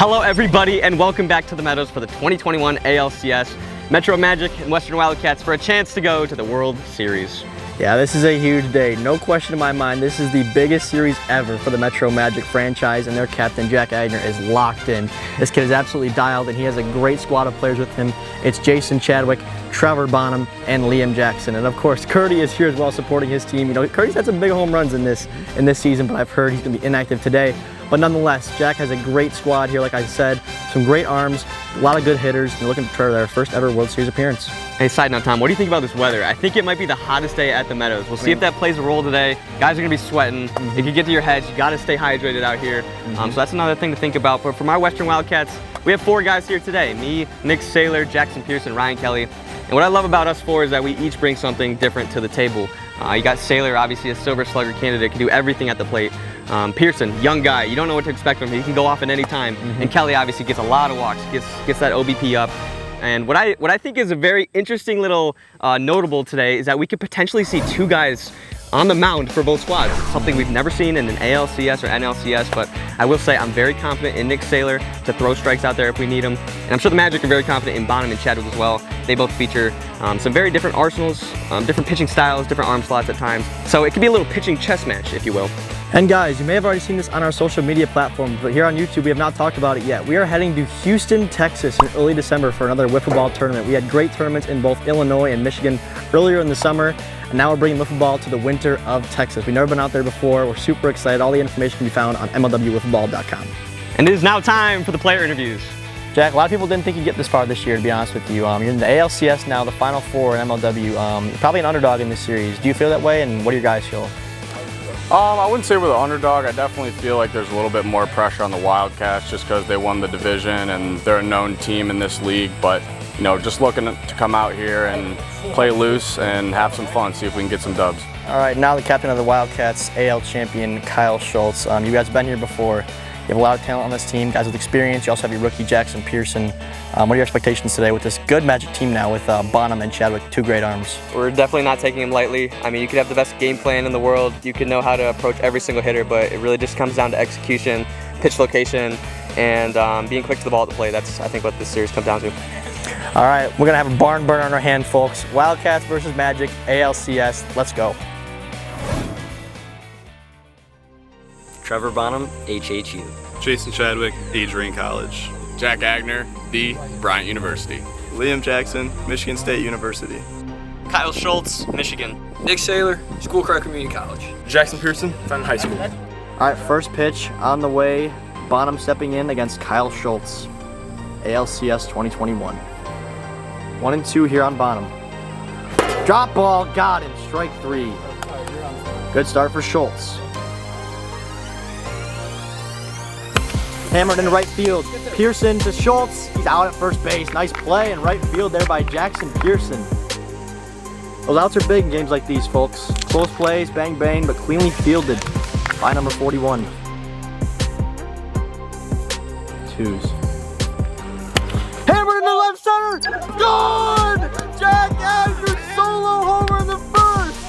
Hello everybody and welcome back to the Meadows for the 2021 ALCS. Metro Magic and Western Wildcats for a chance to go to the World Series. Yeah, this is a huge day. No question in my mind, this is the biggest series ever for the Metro Magic franchise, and their captain, Jack Agner, is locked in. This kid is absolutely dialed, and he has a great squad of players with him. It's Jason Chadwick, Trevor Bonham, and Liam Jackson. And of course, Curdy is here as well supporting his team. You know, Curdy's had some big home runs in this season, but I've heard he's going to be inactive today. But nonetheless, Jack has a great squad here, like I said. Some great arms, a lot of good hitters, and they're looking for their first ever World Series appearance. Hey, side note, Tom, what do you think about this weather? I think it might be the hottest day at the Meadows. We'll see if that plays a role today. Guys are going to be sweating. It could get to your heads. You got to stay hydrated out here. So that's another thing to think about. But for my Western Wildcats, we have 4 guys here today. Me, Nick Saylor, Jackson Pearson, Ryan Kelly. And what I love about us 4 is that we each bring something different to the table. You got Saylor, obviously a Silver Slugger candidate, can do everything at the plate. Pearson, young guy, you don't know what to expect from him. He can go off at any time. And Kelly obviously gets a lot of walks, gets that OBP up. And what I think is a very interesting little notable today is that we could potentially see 2 guys on the mound for both squads. Something we've never seen in an ALCS or NLCS, but I will say I'm very confident in Nick Saylor to throw strikes out there if we need them. And I'm sure the Magic are very confident in Bonham and Chadwick as well. They both feature some very different arsenals, different pitching styles, different arm slots at times. So it could be a little pitching chess match, if you will. And guys, you may have already seen this on our social media platforms, but here on YouTube, we have not talked about it yet. We are heading to Houston, Texas in early December for another wiffle ball tournament. We had great tournaments in both Illinois and Michigan earlier in the summer, and now we're bringing wiffle ball to the winter of Texas. We've never been out there before. We're super excited. All the information can be found on MLWWiffleball.com. And it is now time for the player interviews. Jack, a lot of people didn't think you'd get this far this year, to be honest with you. You're in the ALCS now, the Final Four in MLW. You're probably an underdog in this series. Do you feel that way, and what do your guys feel? I wouldn't say we're the underdog. I definitely feel like there's a little bit more pressure on the Wildcats just because they won the division and they're a known team in this league. But, you know, just looking to come out here and play loose and have some fun, see if we can get some dubs. All right, now the captain of the Wildcats, AL champion Kyle Schultz. You guys have been here before. You have a lot of talent on this team, guys with experience. You also have your rookie, Jackson Pearson. What are your expectations today with this good Magic team now with Bonham and Chadwick, 2 great arms? We're definitely not taking him lightly. I mean, you could have the best game plan in the world. You could know how to approach every single hitter, but it really just comes down to execution, pitch location, and being quick to the ball at the plate. That's, I think, what this series comes down to. All right, we're going to have a barn burner on our hand, folks. Wildcats versus Magic, ALCS. Let's go. Trevor Bonham, HHU. Jason Chadwick, Adrian College. Jack Agner, D, Bryant University. Liam Jackson, Michigan State University. Kyle Schultz, Michigan. Nick Saylor, Schoolcraft Community College. Jackson Pearson, Fenton High School. All right, first pitch on the way. Bonham stepping in against Kyle Schultz. ALCS 2021. 1-2 here on Bonham. Drop ball, got him, strike 3. Good start for Schultz. Hammered in right field. Pearson to Schultz. He's out at first base. Nice play in right field there by Jackson Pearson. Those outs are big in games like these, folks. Close plays, bang bang, but cleanly fielded by number 41. 2s. Hammered in the left center. Gone! Jack Agner solo homer in the first.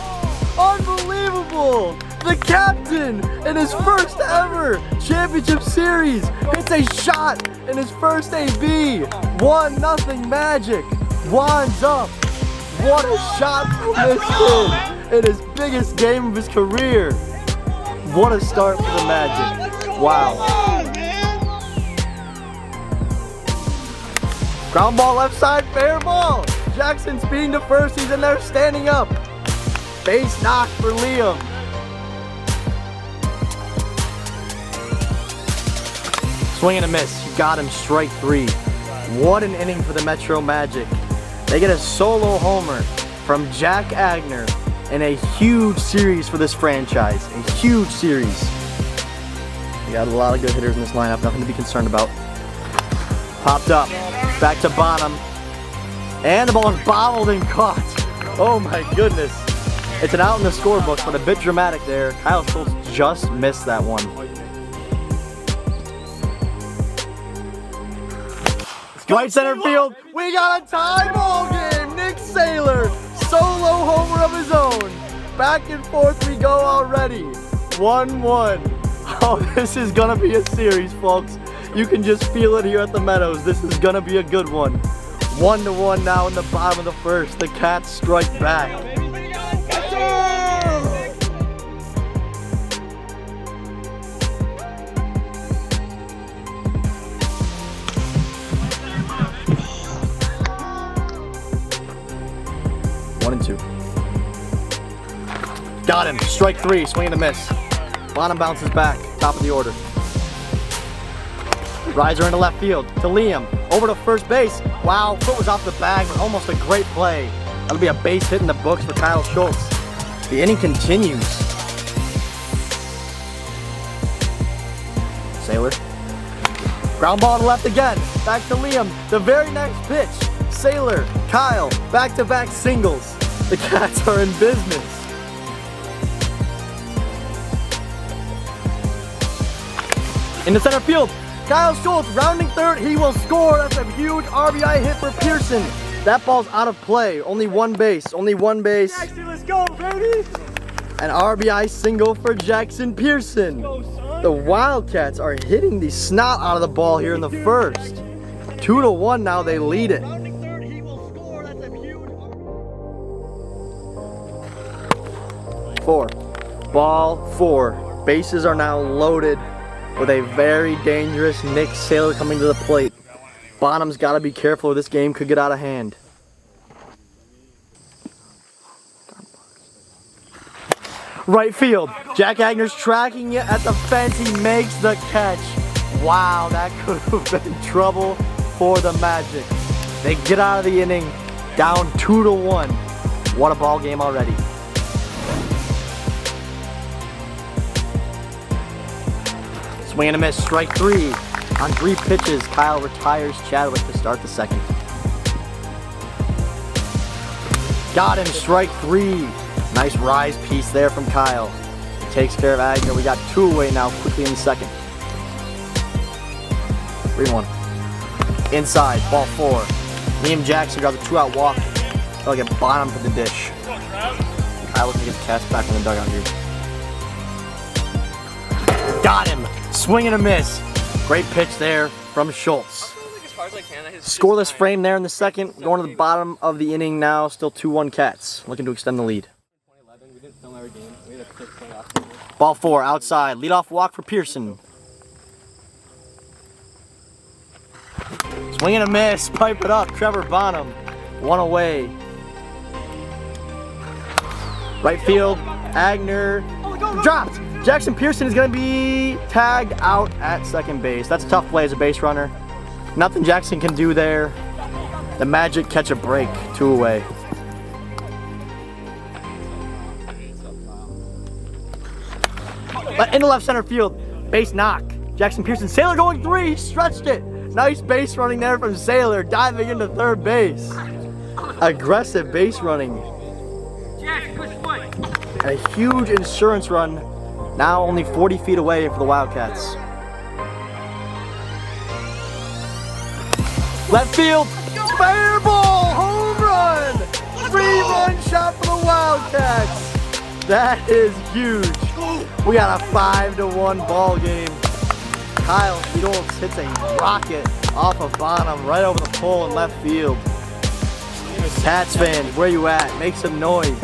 Unbelievable! The captain in his first ever championship series hits a shot in his first AB. 1-0 Magic. Winds up. What a shot from this kid in his biggest game of his career. What a start for the Magic. Wow. Ground ball left side, fair ball. Jackson speeding to first. He's in there standing up. Base knock for Liam. Swing and a miss. He got him, strike 3. What an inning for the Metro Magic. They get a solo homer from Jack Agner in a huge series for this franchise. A huge series. We got a lot of good hitters in this lineup. Nothing to be concerned about. Popped up. Back to Bonham. And the ball is bobbled and caught. Oh my goodness. It's an out in the scorebook, but a bit dramatic there. Kyle Schultz just missed that one. Right center field, we got a tie ball game. Nick Saylor, solo homer of his own. Back and forth we go already. 1-1. Oh, this is gonna be a series, folks. You can just feel it here at the Meadows. This is gonna be a good one. 1-1 now in the bottom of the first. The Cats strike back. 1-2. Got him. Strike 3. Swing and a miss. Bonham bounces back. Top of the order. Riser into left field to Liam. Over to first base. Wow, foot was off the bag, but almost a great play. That'll be a base hit in the books for Kyle Schultz. The inning continues. Sailor. Ground ball to left again. Back to Liam. The very next pitch. Sailor, Kyle, back-to-back singles. The Cats are in business. Into center field. Kyle Schultz rounding third. He will score. That's a huge RBI hit for Pearson. That ball's out of play. Only one base. Only one base. Jackson, let's go, baby! An RBI single for Jackson Pearson. The Wildcats are hitting the snot out of the ball here in the first. 2-1 now, they lead it. 4. Ball 4. Bases are now loaded with a very dangerous Nick Sailor coming to the plate. Bonham's got to be careful or this game could get out of hand. Right field. Jack Agner's tracking it at the fence. He makes the catch. Wow, that could have been trouble for the Magic. They get out of the inning down 2-1. What a ball game already. Swing and a miss, strike 3. On 3 pitches, Kyle retires Chadwick to start the second. Got him, strike 3. Nice rise piece there from Kyle. Takes care of Agner. We got 2 away now, quickly in the second. 3-1. Inside, ball 4. Liam Jackson got the 2-out walk. They'll get Bonham for the dish. Kyle looking to get the Cats back in the dugout here. Got him. Swing and a miss. Great pitch there from Schultz. Scoreless frame there in the second. Going to the bottom of the inning now. Still 2-1 Cats. Looking to extend the lead. Ball 4 outside. Leadoff walk for Pearson. Swing and a miss. Pipe it up. Trevor Bonham. 1 away. Right field. Agner. Dropped. Jackson Pearson is going to be tagged out at second base. That's a tough play as a base runner. Nothing Jackson can do there. The Magic catch a break. 2 away. Into left center field. Base knock. Jackson Pearson. Sailor going 3. He stretched it. Nice base running there from Sailor. Diving into third base. Aggressive base running. And a huge insurance run. Now only 40 feet away for the Wildcats. Left field, fair ball, home run! 3-run shot for the Wildcats. That is huge. We got a 5-1 ball game. Kyle Schultz hits a rocket off of Bonham right over the pole in left field. Cats fans, where you at? Make some noise.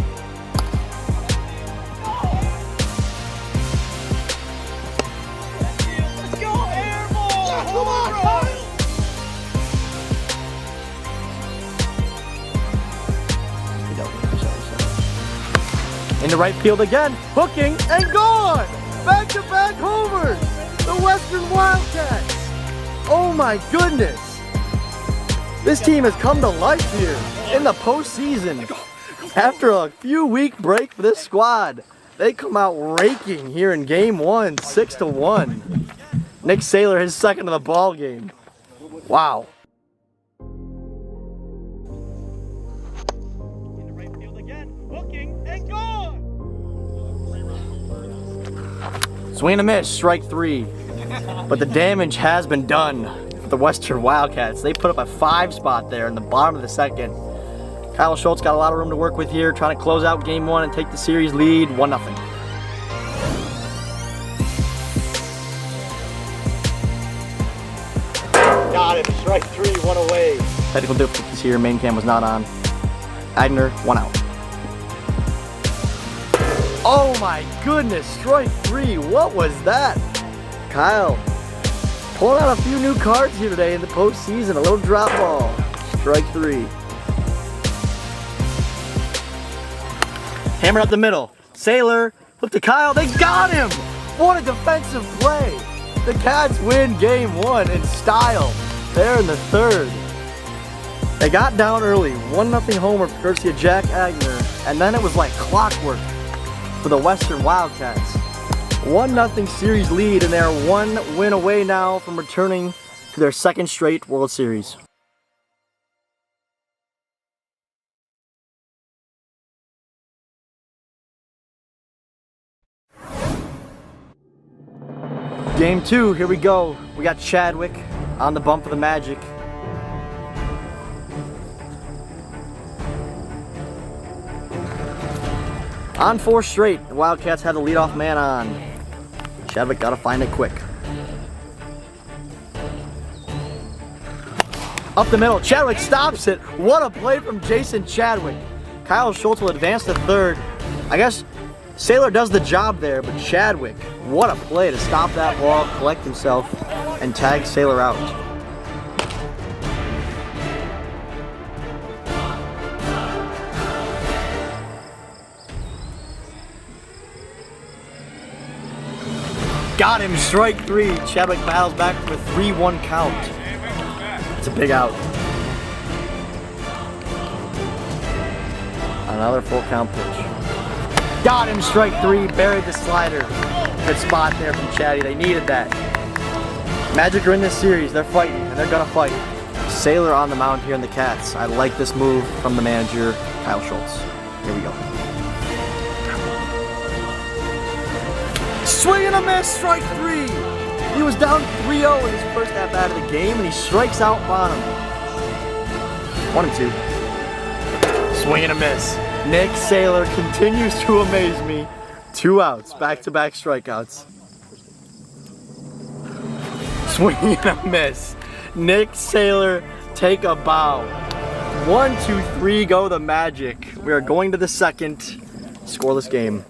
Into right field again, hooking and gone! Back-to-back homers! The Western Wildcats! Oh my goodness! This team has come to life here in the postseason. After a few week break for this squad, they come out raking here in game 1, 6-1. Nick Sailor, his second of the ball game. Wow. Swing and a miss, strike 3. But the damage has been done for the Western Wildcats. They put up a 5 spot there in the bottom of the second. Kyle Schultz got a lot of room to work with here, trying to close out game 1 and take the series lead 1-0. strike 3, 1 away. Technical difficulties here, main cam was not on. Agner, 1 out. Oh my goodness, strike 3, what was that? Kyle, pulling out a few new cards here today in the postseason, a little drop ball. Strike 3. Hammered up the middle. Sailor, look to Kyle, they got him! What a defensive play! The Cats win game 1 in style. There in the 3rd. They got down early, 1-0 homer courtesy of Jack Agner, and then it was like clockwork for the Western Wildcats. 1-0 series lead, and they're 1 win away now from returning to their 2nd straight World Series. Game 2, here we go. We got Chadwick on the bump for the Magic. On 4 straight, the Wildcats had the leadoff man on. Chadwick gotta find it quick. Up the middle, Chadwick stops it. What a play from Jason Chadwick. Kyle Schultz will advance to 3rd. I guess Sailor does the job there, but Chadwick, what a play to stop that ball, collect himself, and tag Sailor out. Got him, strike 3. Chadwick battles back from a 3-1 count. It's a big out. Another full count pitch. Got him, strike 3, buried the slider. Good spot there from Chatty, they needed that. Magic are in this series, they're fighting, and they're gonna fight. Sailor on the mound here in the Cats. I like this move from the manager, Kyle Schultz. Here we go. Swing and a miss, strike 3. He was down 3-0 in his first at-bat of the game, and he strikes out bottom. 1-2. Swing and a miss. Nick Sailor continues to amaze me. 2 outs, back-to-back strikeouts. Swing and a miss. Nick Sailor, take a bow. 1, 2, 3, go the Magic. We are going to the 2nd scoreless game.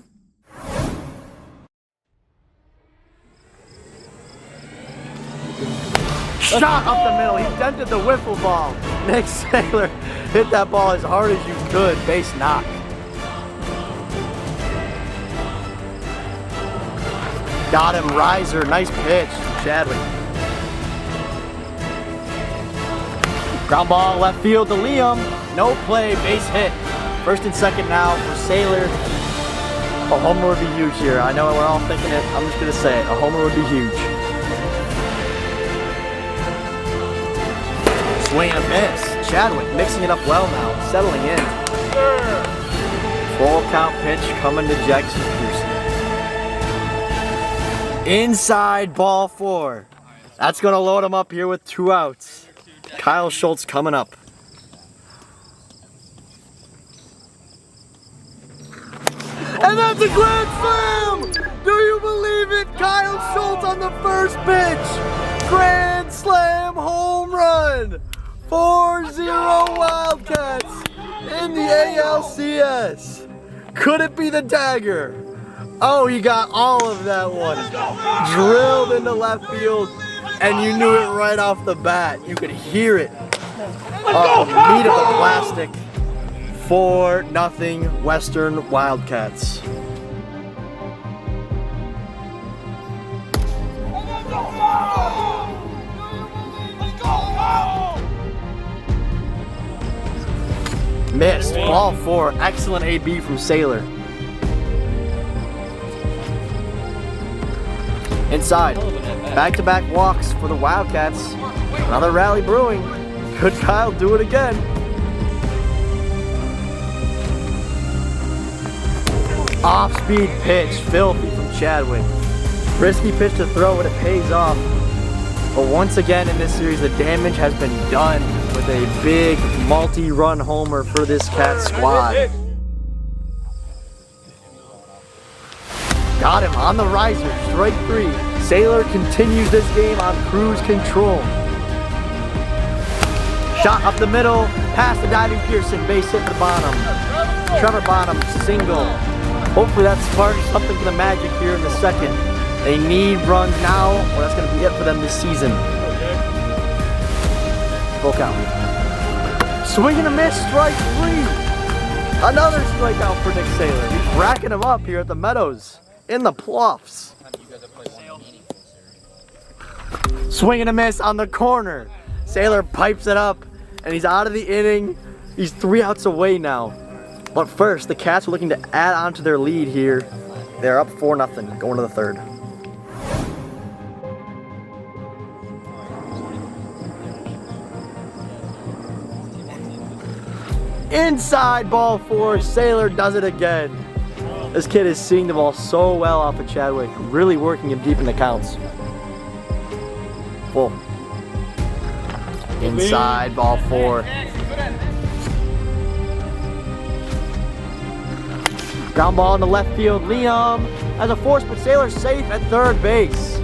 Shot up the middle, he dented the wiffle ball. Nick Sailor hit that ball as hard as you could, base knock. Got him, riser, nice pitch, Chadwick. Ground ball left field to Liam, no play, base hit. 1st and 2nd now for Sailor. A homer would be huge here. I know we're all thinking it, I'm just gonna say it, a homer would be huge. Swing and a miss. Chadwick mixing it up well now, settling in. Full count pitch coming to Jackson Pearson. Inside, ball 4. That's gonna load him up here with 2 outs. Kyle Schultz coming up. And that's a grand slam! Do you believe it? Kyle Schultz on the first pitch. Grand slam home run. 4-0 Wildcats in the ALCS. Could it be the dagger? Oh, he got all of that one. Drilled into left field, and you knew it right off the bat. You could hear it off the meat of the plastic. 4-0 Western Wildcats. Missed. Ball 4. Excellent AB from Sailor. Inside. Back-to-back walks for the Wildcats. Another rally brewing. Could Kyle do it again? Off-speed pitch. Filthy from Chadwick. Risky pitch to throw, but it pays off. But once again in this series, the damage has been done with a big multi-run homer for this Cat squad. Got him on the riser, strike 3. Sailor continues this game on cruise control. Shot up the middle, past the diving Pearson, base hit for the Bonham. Trevor Bonham, single. Hopefully that sparks something for the Magic here in the second. They need runs now, or that's going to be it for them this season. Full count. Swing and a miss, strike 3. Another strikeout for Nick Saylor. He's racking them up here at the Meadows in the Pluffs. Swing and a miss on the corner. Saylor pipes it up, and he's out of the inning. He's 3 outs away now. But first, the Cats are looking to add on to their lead here. They're up 4-0, going to the third. Inside ball 4, Saylor does it again. This kid is seeing the ball so well off of Chadwick, really working him deep in the counts. Full. Inside ball 4. Ground ball in the left field. Liam has a force, but Saylor's safe at third base.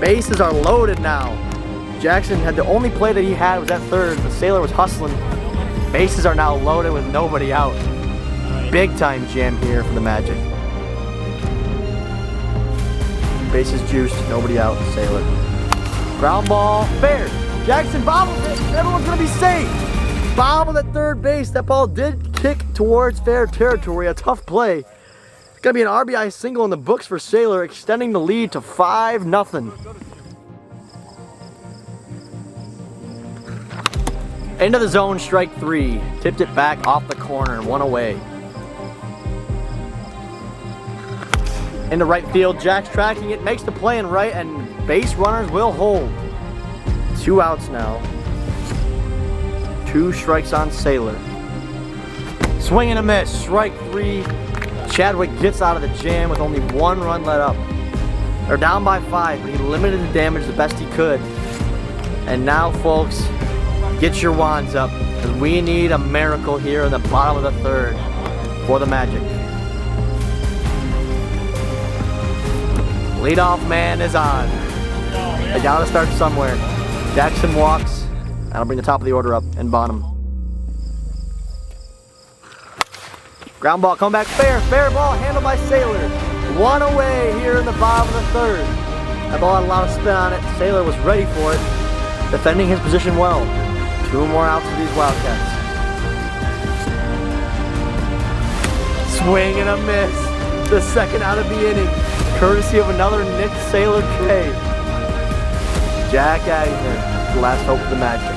Bases are loaded now. Jackson had the only play that he had was at third, but Saylor was hustling. Bases are now loaded with nobody out. Big time jam here for the Magic. Bases juiced, nobody out, Saylor. Ground ball, fair. Jackson bobbles it, everyone's gonna be safe. Bobbled at third base, that ball did kick towards fair territory, a tough play. It's gonna be an RBI single in the books for Saylor, extending the lead to 5-0. Into the zone, strike 3. Tipped it back off the corner, 1 away. Into right field, Jack's tracking it, makes the play in right, and base runners will hold. 2 outs now. 2 strikes on Saylor. Swing and a miss, strike 3. Chadwick gets out of the jam with only 1 run let up. They're down by 5, but he limited the damage the best he could. And now, folks, get your wands up, because we need a miracle here in the bottom of the third for the Magic. Leadoff man is on. They gotta start somewhere. Jackson walks. That'll bring the top of the order up and Bonham. Ground ball, come back fair. Fair ball handled by Saylor. 1 away here in the bottom of the third. That ball had a lot of spin on it. Saylor was ready for it, defending his position well. 2 more outs for these Wildcats. Swing and a miss. The second out of the inning, courtesy of another Nick Saylor K. Jack Agner, the last hope of the Magic.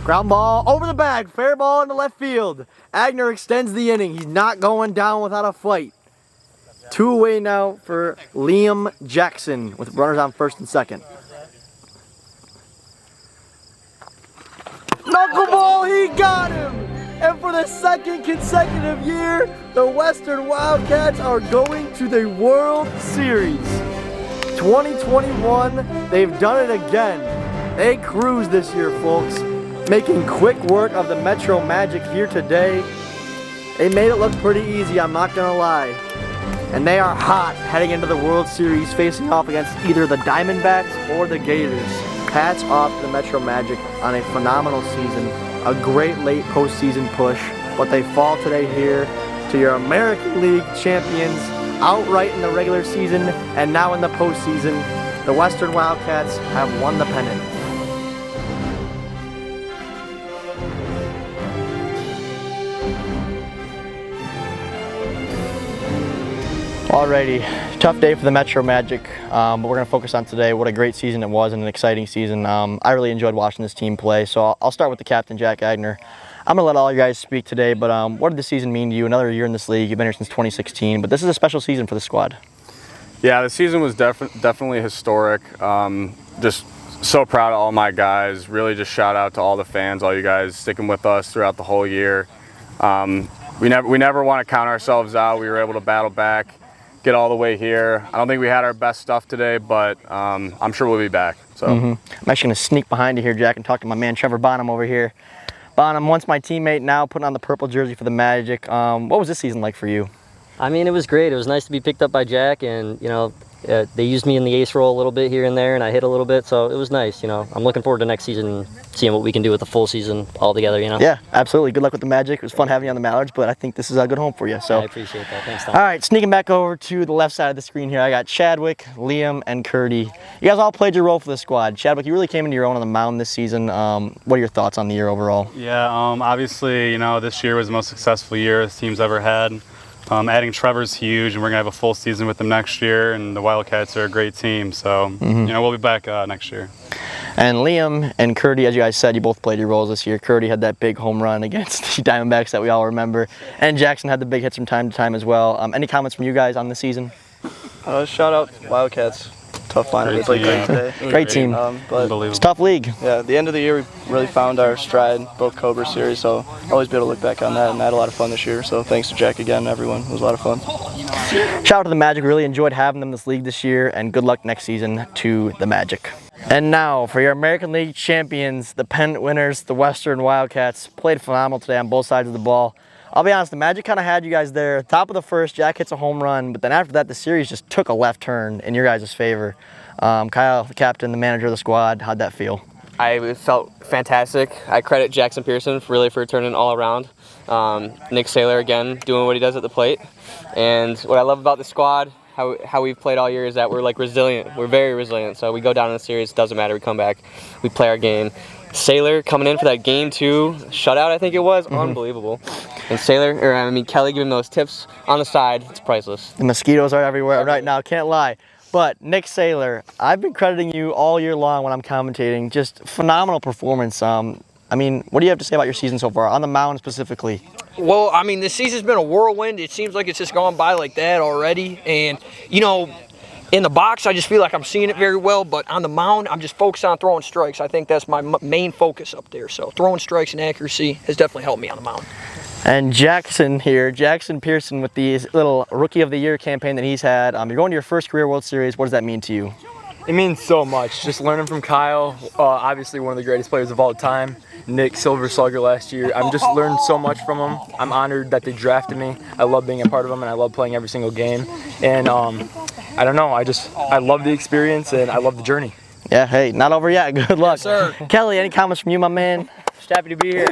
Ground ball over the bag, fair ball in the left field. Agner extends the inning. He's not going down without a fight. 2 away now for Liam Jackson with runners on first and second. Knuckleball, he got him! And for the second consecutive year, the Western Wildcats are going to the World Series. 2021, they've done it again. They cruised this year, folks, making quick work of the Metro Magic here today. They made it look pretty easy, I'm not gonna lie. And they are hot heading into the World Series, facing off against either the Diamondbacks or the Gators. Hats off to the Metro Magic on a phenomenal season. A great late postseason push, but they fall today here to your American League champions, outright in the regular season and now in the postseason. The Western Wildcats have won the pennant. Alrighty, tough day for the Metro Magic, but we're going to focus on today. What a great season it was and an exciting season. I really enjoyed watching this team play, so I'll start with the captain, Jack Agner. I'm going to let all you guys speak today, but what did the season mean to you? Another year in this league, you've been here since 2016, but this is a special season for the squad. Yeah, the season was definitely historic. Just so proud of all my guys. Really just shout out to all the fans, all you guys sticking with us throughout the whole year. We never want to count ourselves out. We were able to battle back, get all the way here. I don't think we had our best stuff today, but I'm sure we'll be back. So I'm actually going to sneak behind you here, Jack, and talk to my man Trevor Bonham over here. Bonham, once my teammate, now putting on the purple jersey for the Magic. What was this season like for you? I mean, it was great. It was nice to be picked up by Jack, and you know, They used me in the ace role a little bit here and there, and I hit a little bit, so it was nice. I'm looking forward to next season, seeing what we can do with the full season all together. Yeah, absolutely. Good luck with the Magic. It was fun having you on the Mallards, but I think this is a good home for you. So I appreciate that. Thanks, Tom. All right, sneaking back over to the left side of the screen here, I got Chadwick, Liam, and Curdy. You guys all played your role for the squad. Chadwick, you really came into your own on the mound this season. What are your thoughts on the year overall? Yeah, obviously, this year was the most successful year this team's ever had. Adding Trevor's huge, and we're going to have a full season with them next year, and the Wildcats are a great team, so we'll be back next year. And Liam and Curdy, as you guys said, you both played your roles this year. Curdy had that big home run against the Diamondbacks that we all remember, and Jackson had the big hits from time to time as well. Any comments from you guys on the season? Shout out Wildcats. Tough line. They played great today. Great team. But it's a tough league. yeah, at the end of the year, we really found our stride, both Cobra series, so always be able to look back on that, and I had a lot of fun this year. So thanks to Jack again, everyone. It was a lot of fun. Shout out to the Magic. Really enjoyed having them in this league this year, and good luck next season to the Magic. And now for your American League champions, the pennant winners, the Western Wildcats. Played phenomenal today on both sides of the ball. I'll be honest, the Magic kind of had you guys there. Top of the first, Jack hits a home run, but then after that, the series just took a left turn in your guys' favor. Kyle, the captain, the manager of the squad, how'd that feel? I felt fantastic. I credit Jackson Pearson for turning all around. Nick Saylor, again, doing what he does at the plate. And what I love about the squad, how we've played all year, is that we're resilient. We're very resilient. So we go down in the series, doesn't matter, we come back, we play our game. Saylor coming in for that game 2 shutout, I think it was, unbelievable. And Kelly giving those tips on the side, it's priceless. The mosquitoes are everywhere right now, can't lie. But Nick Saylor, I've been crediting you all year long when I'm commentating. Just phenomenal performance. What do you have to say about your season so far, on the mound specifically? Well, this season's been a whirlwind. It seems like it's just gone by like that already. And, in the box, I just feel like I'm seeing it very well. But on the mound, I'm just focused on throwing strikes. I think that's my main focus up there. So throwing strikes and accuracy has definitely helped me on the mound. And Jackson here, Jackson Pearson, with the little Rookie of the Year campaign that he's had. You're going to your first career World Series. What does that mean to you? It means so much. Just learning from Kyle, obviously one of the greatest players of all time. Nick, Silver Slugger last year. I've just learned so much from them. I'm honored that they drafted me. I love being a part of them, and I love playing every single game. And I don't know, I love the experience, and I love the journey. Yeah, hey, not over yet. Good luck. Yes, sir. Kelly, any comments from you, my man? Just happy to be here.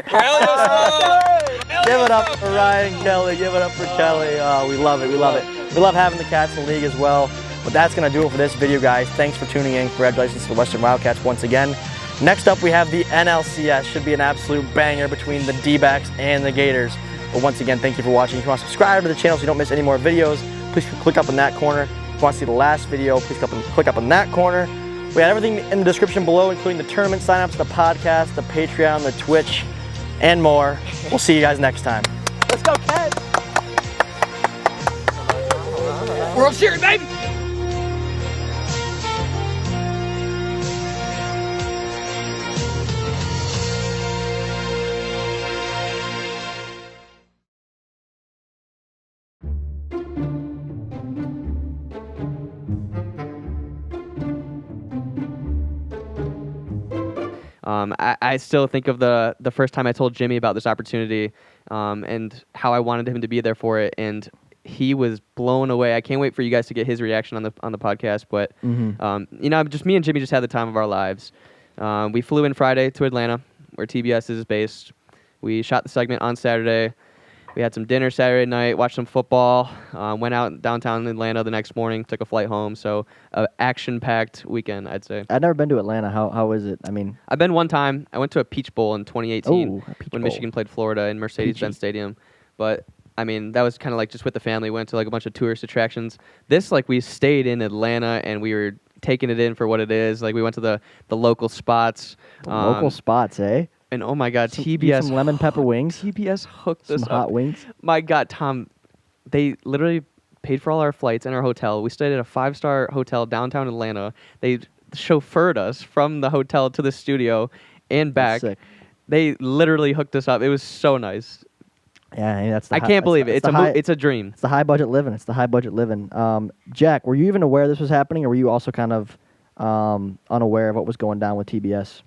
Give it up for Ryan Kelly. Give it up for Kelly. We love it. We love it. We love having the Cats in the league as well. But that's going to do it for this video, guys. Thanks for tuning in. Congratulations to the Western Wildcats once again. Next up, we have the NLCS. Should be an absolute banger between the D-backs and the Gators. But once again, thank you for watching. If you want to subscribe to the channel so you don't miss any more videos, please click up in that corner. If you want to see the last video, please click up in that corner. We got everything in the description below, including the tournament signups, the podcast, the Patreon, the Twitch, and more. We'll see you guys next time. Let's go, Cats! World Series, baby! I still think of the first time I told Jimmy about this opportunity and how I wanted him to be there for it, and he was blown away. I can't wait for you guys to get his reaction on the podcast. But just me and Jimmy just had the time of our lives. We flew in Friday to Atlanta, where TBS is based. We shot the segment on Saturday. We had some dinner Saturday night, watched some football, went out downtown Atlanta the next morning, took a flight home. So action-packed weekend, I'd say. I've never been to Atlanta. How is it? I've been one time. I went to a Peach Bowl in 2018 Bowl. when Michigan played Florida in Mercedes-Benz Stadium. But, that was kind of like just with the family. We went to a bunch of tourist attractions. This, we stayed in Atlanta and we were taking it in for what it is. We went to the local spots. Local spots, eh? And oh my God, TBS. Some lemon pepper wings. TBS hooked us up. Some hot wings. My God, Tom, they literally paid for all our flights and our hotel. We stayed at a 5-star hotel downtown Atlanta. They chauffeured us from the hotel to the studio and back. That's sick. They literally hooked us up. It was so nice. Yeah, that's. I can't believe it. It's a dream. It's the high budget living. Jack, were you even aware this was happening, or were you also kind of unaware of what was going down with TBS?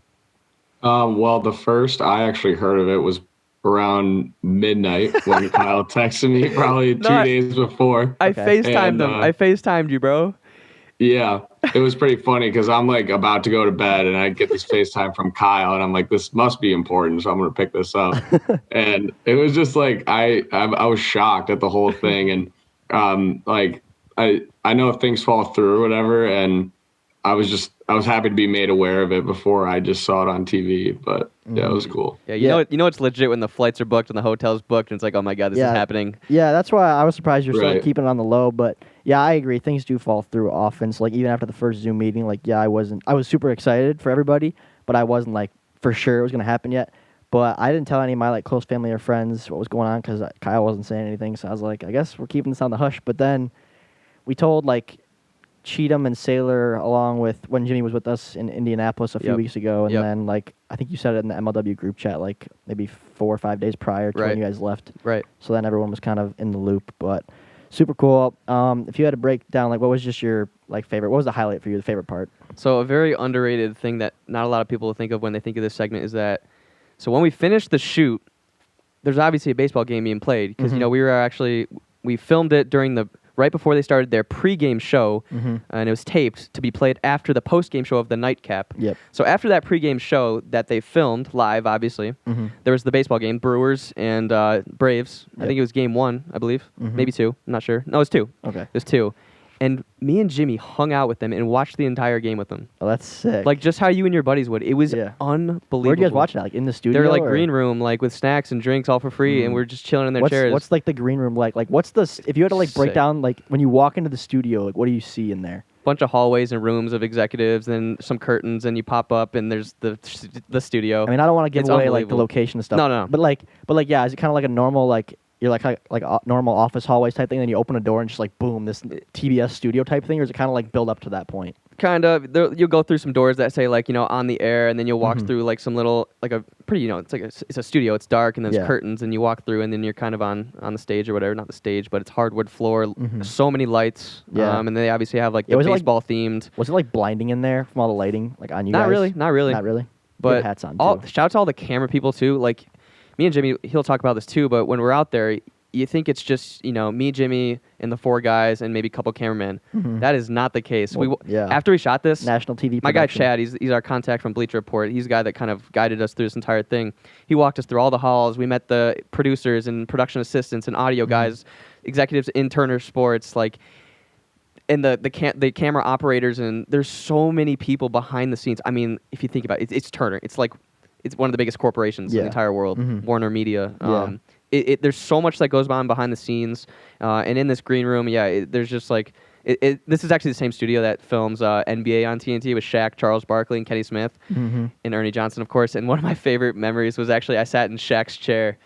Well, the first I actually heard of it was around midnight when Kyle texted me, probably 2 days before. I FaceTimed them. I FaceTimed you, bro. Yeah, it was pretty funny because I'm like about to go to bed and I get this FaceTime from Kyle and I'm like, this must be important, so I'm gonna pick this up. And it was just like I was shocked at the whole thing, and like I know things fall through or whatever, and I was happy to be made aware of it before I just saw it on TV. But yeah, it was cool. Yeah, you know it's legit when the flights are booked and the hotel's booked, and it's like, oh my god, this is happening. Yeah, that's why I was surprised you're still Right. keeping it on the low. But yeah, I agree. Things do fall through often. So like even after the first Zoom meeting, like I was super excited for everybody, but I wasn't like for sure it was gonna happen yet. But I didn't tell any of my like close family or friends what was going on because Kyle wasn't saying anything. So I was like, I guess we're keeping this on the hush. But then we told like Cheatham and Sailor along with when Jimmy was with us in Indianapolis a few weeks ago, and then like I think you said it in the MLW group chat like maybe 4 or 5 days prior to when you guys left. Right. So then everyone was kind of in the loop, but super cool. If you had to break down like what was just your like favorite, what was the highlight for you, the favorite part? So a very underrated thing that not a lot of people think of when they think of this segment is that so when we finished the shoot, there's obviously a baseball game being played because you know we filmed it during the right before they started their pregame show, and it was taped to be played after the postgame show of the nightcap. Yep. So after that pregame show that they filmed live, obviously, there was the baseball game, Brewers and Braves. I think it was game 1, I believe. Maybe 2. I'm not sure. No, it was 2. Okay. It was 2. And me and Jimmy hung out with them and watched the entire game with them. Oh, that's sick. Like just how you and your buddies would. It was unbelievable. Where'd you guys watch it? Like in the studio? They're like or? green room, like with snacks and drinks all for free, and we're just chilling in their chairs. What's like the green room like? Like what's the if you had to like break Sick. down like when you walk into the studio, like what do you see in there? Bunch of hallways and rooms of executives, and some curtains, and you pop up, and there's the studio. I mean, I don't want to give It's away like the unbelievable. location and stuff. No. But like yeah, is it kind of like a normal like you're like a normal office hallways type thing, and then you open a door and just like boom, this TBS studio type thing, or is it kind of like build up to that point? Kind of. You'll go through some doors that say like on the air, and then you'll walk through like some little like a pretty it's like it's a studio. It's dark and there's curtains, and you walk through, and then you're kind of on the stage or whatever. Not the stage, but it's hardwood floor. So many lights. Yeah. And then they obviously have like the baseball themed. Was it like blinding in there from all the lighting like on you guys? Not really. Not really. But you had hats on too. Shout out to all the camera people too. Like me and Jimmy, he'll talk about this too. But when we're out there, you think it's just me, Jimmy, and the 4 guys, and maybe a couple cameramen. That is not the case. Well, After we shot this, national TV. my guy production. Chad, he's our contact from Bleacher Report. He's the guy that kind of guided us through this entire thing. He walked us through all the halls. We met the producers and production assistants and audio guys, executives in Turner Sports, like. And the camera operators, and there's so many people behind the scenes. I mean, if you think about it, it's Turner. It's like it's one of the biggest corporations in the entire world, Warner Media. There's so much that goes on behind the scenes, and in this green room, there's just like this is actually the same studio that films NBA on TNT with Shaq, Charles Barkley, and Kenny Smith, and Ernie Johnson, of course. And one of my favorite memories was actually I sat in Shaq's chair.